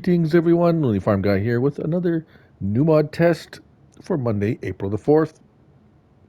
Greetings everyone, Lily Farm Guy here with another new mod test for Monday, April the 4th.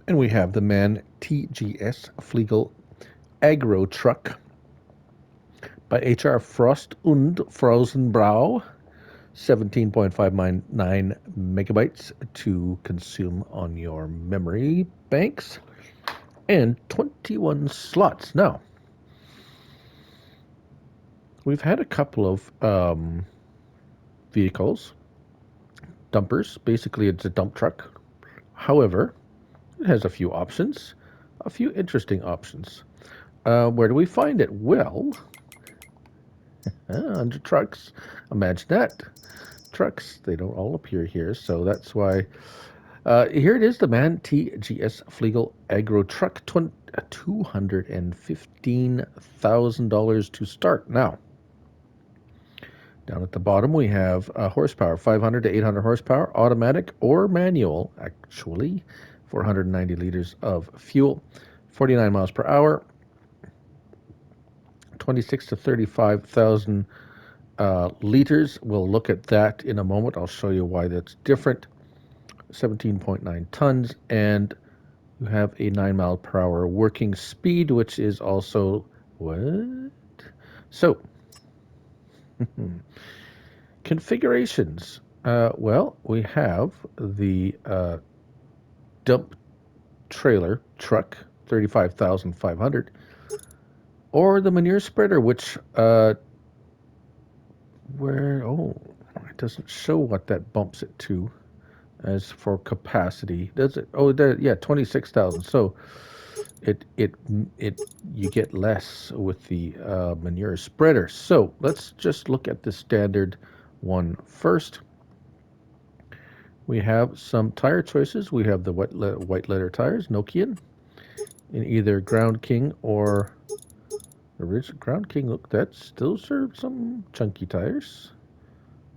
And we have the MAN TGS Fliegl AgroTruck by HR Forst und Frausenbrau, 17.599 megabytes to consume on your memory banks, and 21 slots. Now, we've had a couple of vehicles, dumpers. Basically, it's a dump truck. However, it has a few options, a few interesting options. Where do we find it? Well, under trucks. Imagine that. Trucks, they don't all appear here, so that's why. Here it is, the MAN TGS Fliegl AgroTruck, $215,000 to start. Now, down at the bottom we have horsepower, 500 to 800 horsepower, automatic or manual, actually. 490 liters of fuel, 49 miles per hour, 26 to 35,000 liters. We'll look at that in a moment. I'll show you why that's different. 17.9 tons, and you have a 9 mile per hour working speed, which is also what? So, configurations. Well, we have the dump trailer truck, 35,500, or the manure spreader, which it doesn't show what that bumps it to as for capacity, does it? Oh, there, yeah, 26,000. So it you get less with the manure spreader. So let's just look at the standard one first. We have some tire choices. We have the white leather tires, Nokian, in either Ground King or original Ground King. Look, that still serves some chunky tires.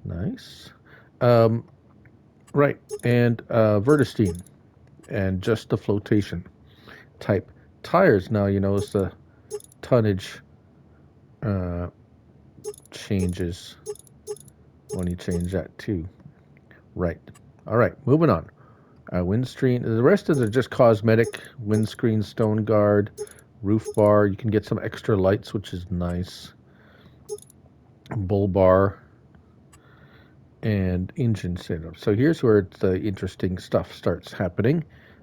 Nice. Right, and Vertestein, and just the flotation type tires. Now you notice the tonnage changes when you change that too. Right. All right, moving on. Windscreen. The rest of it are just cosmetic. Windscreen, stone guard, roof bar. You can get some extra lights, which is nice. Bull bar and engine setup. So here's where the interesting stuff starts happening.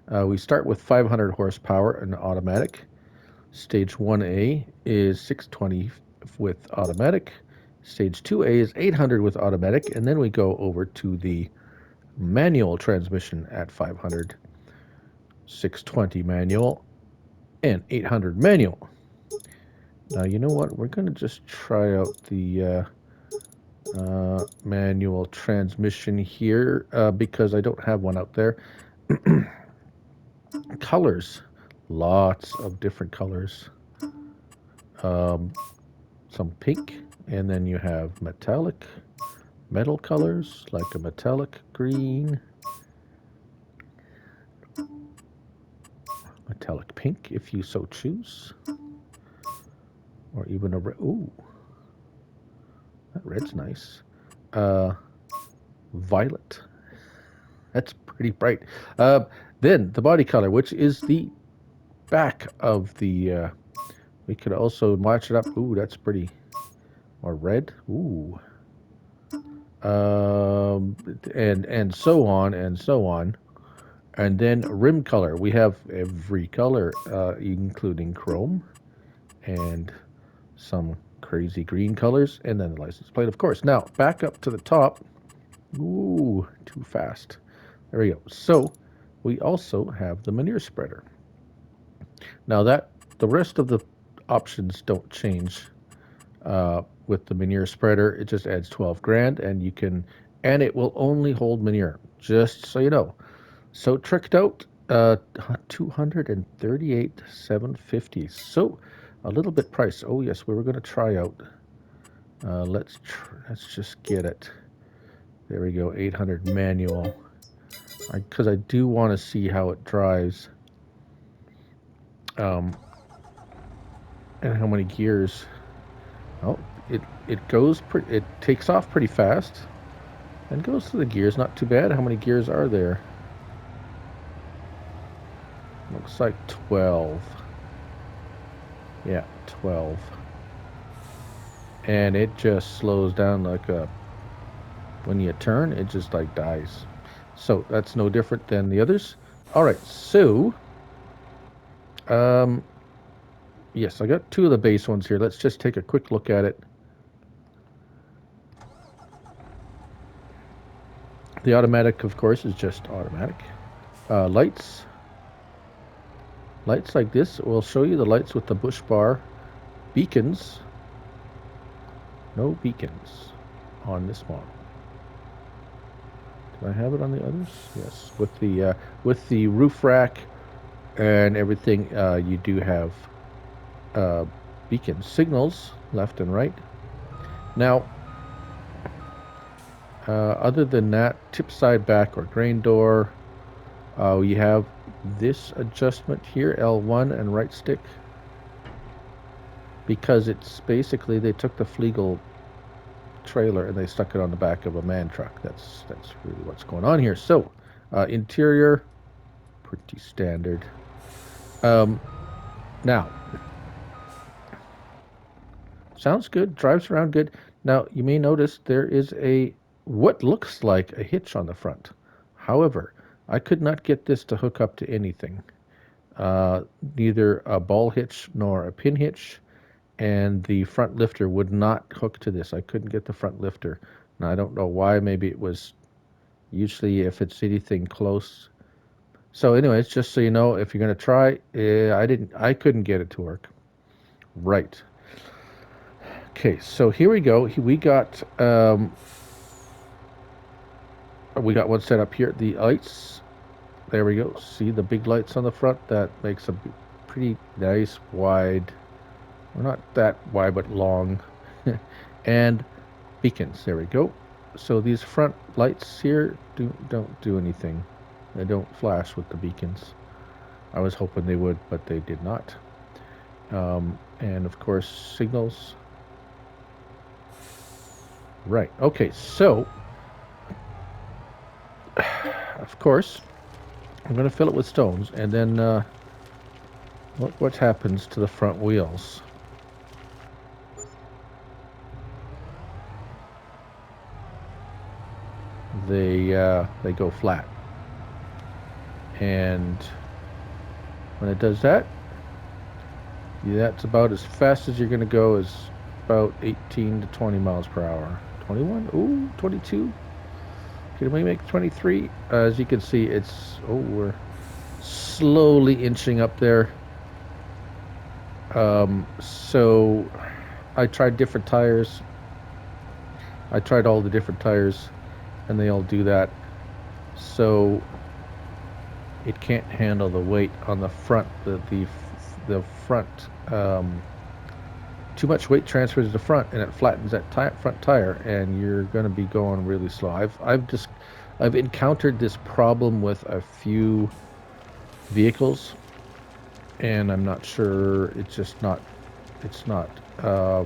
We start with 500 horsepower and automatic. Stage 1A is 620 with automatic. Stage 2A is 800 with automatic. And then we go over to the manual transmission at 500, 620 manual, and 800 manual. Now, you know what? We're going to just try out the manual transmission here because I don't have one out there. Colors, lots of different colors. Some pink, and then you have metal colors like a metallic green, metallic pink if you so choose, or even a red. Ooh, that red's nice. Violet. That's pretty bright. Then the body color, which is the back of the. We could also match it up. Ooh, that's pretty. Or red. Ooh. And so on and so on. And then rim color. We have every color, including chrome and some crazy green colors, and then the license plate, of course. Now, back up to the top. Ooh, too fast. There we go. So, we also have the manure spreader. Now, the rest of the options don't change with the manure spreader. It just adds 12 grand, and it will only hold manure, just so you know. So, tricked out, 238,750. So, a little bit priced. Oh yes, we were going to try out. Let's just get it. There we go, 800 manual. Because I do want to see how it drives. And how many gears. Oh, it takes off pretty fast and goes through the gears. Not too bad. How many gears are there? Looks like 12. Yeah, 12. And it just slows down like a, when you turn, it just like dies. So that's no different than the others. All right, so yes, I got two of the base ones here. Let's just take a quick look at it. The automatic, of course, is just automatic. Lights like this. We'll show you the lights with the bush bar. Beacons. No beacons on this model. Do I have it on the others? Yes, with the roof rack and everything, you do have beacon signals left and right. Now, other than that, tip side back or grain door, you have this adjustment here, L1 and right stick, because it's basically they took the Fliegl trailer and they stuck it on the back of a man truck. That's really what's going on here. So, interior, pretty standard. Now, sounds good, drives around good. Now, you may notice there is what looks like a hitch on the front. However, I could not get this to hook up to anything. Neither a ball hitch nor a pin hitch, and the front lifter would not hook to this. I couldn't get the front lifter. Now, I don't know why. Maybe it was usually if it's anything close. So anyways, just so you know, if you're going to try, I couldn't get it to work. Right. Okay, so here we go. We got one set up here. The lights. There we go. See the big lights on the front? That makes a pretty nice wide, well, not that wide, but long. And beacons. There we go. So these front lights here don't do anything. They don't flash with the beacons. I was hoping they would, but they did not. And of course, signals. Right. Okay. So, of course, I'm going to fill it with stones, and then what happens to the front wheels? They go flat, and when it does that, that's about as fast as you're going to go. Is about 18 to 20 miles per hour. 21? Ooh, 22. Can we make 23? As you can see, we're slowly inching up there. So I tried different tires. I tried all the different tires, and they all do that. So it can't handle the weight on the front. The front. Too much weight transfers to the front, and it flattens that front tire, and you're going to be going really slow. I've encountered this problem with a few vehicles, and I'm not sure. It's not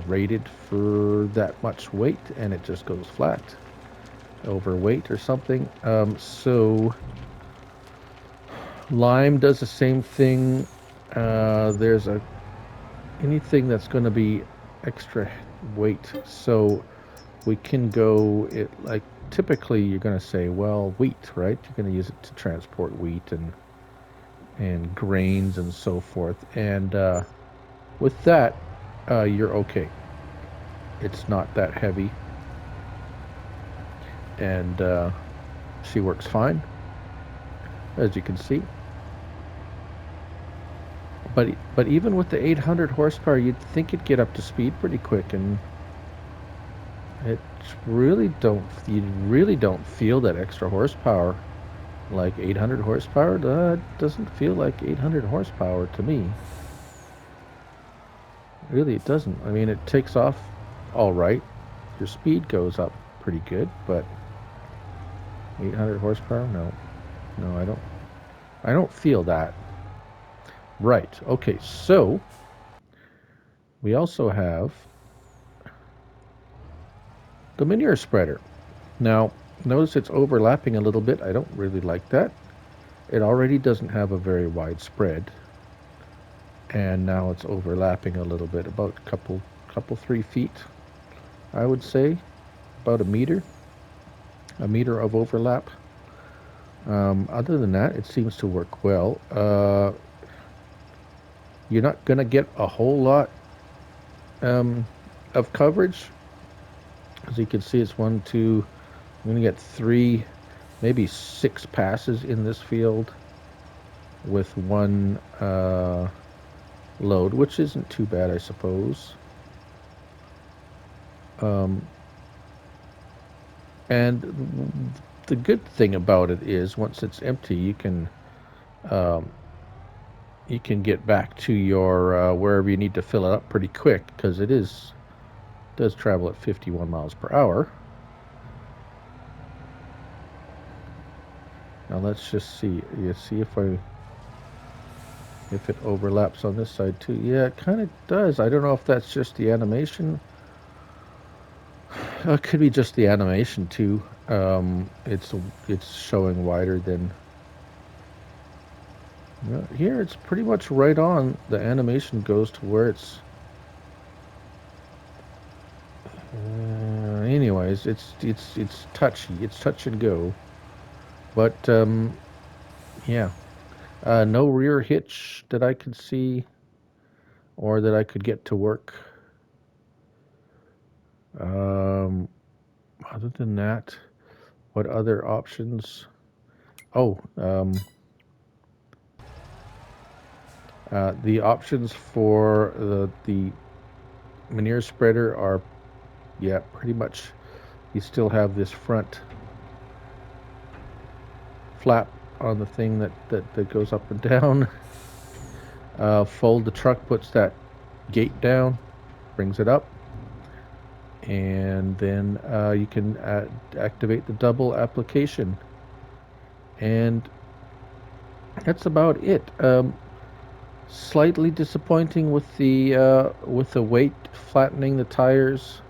rated for that much weight, and it just goes flat, overweight or something. So Lime does the same thing. There's anything that's going to be extra weight, so we can go it like typically you're going to say, well, wheat, right? You're going to use it to transport wheat and grains and so forth, and with that, you're okay. It's not that heavy, and she works fine, as you can see. But even with the 800 horsepower, you'd think it'd get up to speed pretty quick, and you really don't feel that extra horsepower. Like 800 horsepower, that doesn't feel like 800 horsepower to me. Really, it doesn't. I mean, it takes off all right. Your speed goes up pretty good, but 800 horsepower, no, I don't feel that. Right. Okay. So we also have the manure spreader. Now, notice it's overlapping a little bit. I don't really like that. It already doesn't have a very wide spread. And now it's overlapping a little bit, about a couple 3 feet, I would say, about a meter of overlap. Other than that, it seems to work well. You're not going to get a whole lot of coverage. As you can see, it's 1, 2, I'm going to get 3, maybe 6 passes in this field with one load, which isn't too bad, I suppose. And the good thing about it is, once it's empty, you can get back to your wherever you need to fill it up pretty quick, because it does travel at 51 miles per hour. Now let's just see. You see if it overlaps on this side too. Yeah, it kind of does. I don't know if that's just the animation. It could be just the animation too. It's showing wider than. Here it's pretty much right on. The animation goes to where it's. Anyways, it's touchy. It's touch and go. But yeah, no rear hitch that I could see, or that I could get to work. Other than that, what other options? Oh, the options for the manure spreader are, yeah, pretty much. You still have this front flap on the thing that goes up and down. Fold the truck, puts that gate down, brings it up, and then you can activate the double application, and that's about it. Slightly disappointing with the weight flattening the tires,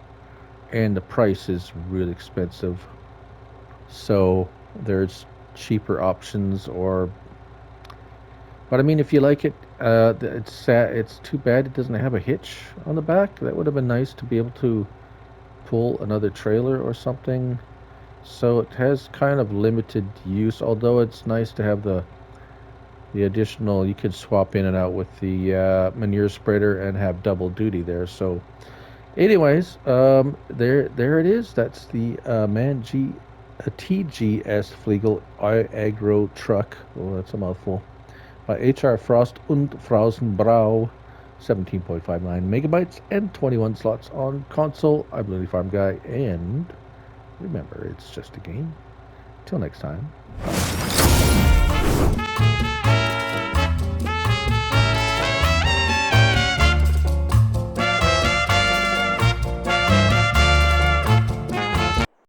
and the price is really expensive. So there's cheaper options, but I mean, if you like it, it's too bad it doesn't have a hitch on the back. That would have been nice to be able to pull another trailer or something. So it has kind of limited use, although it's nice to have the additional. You could swap in and out with the manure spreader and have double duty there. So anyways, there it is. That's the TGS Fliegl AgroTruck. Oh, that's a mouthful. By HR Forst und Frausenbrau, 17.59 megabytes and 21 slots on console. I'm Lily Farm Guy, and remember, it's just a game. Till next time. Bye.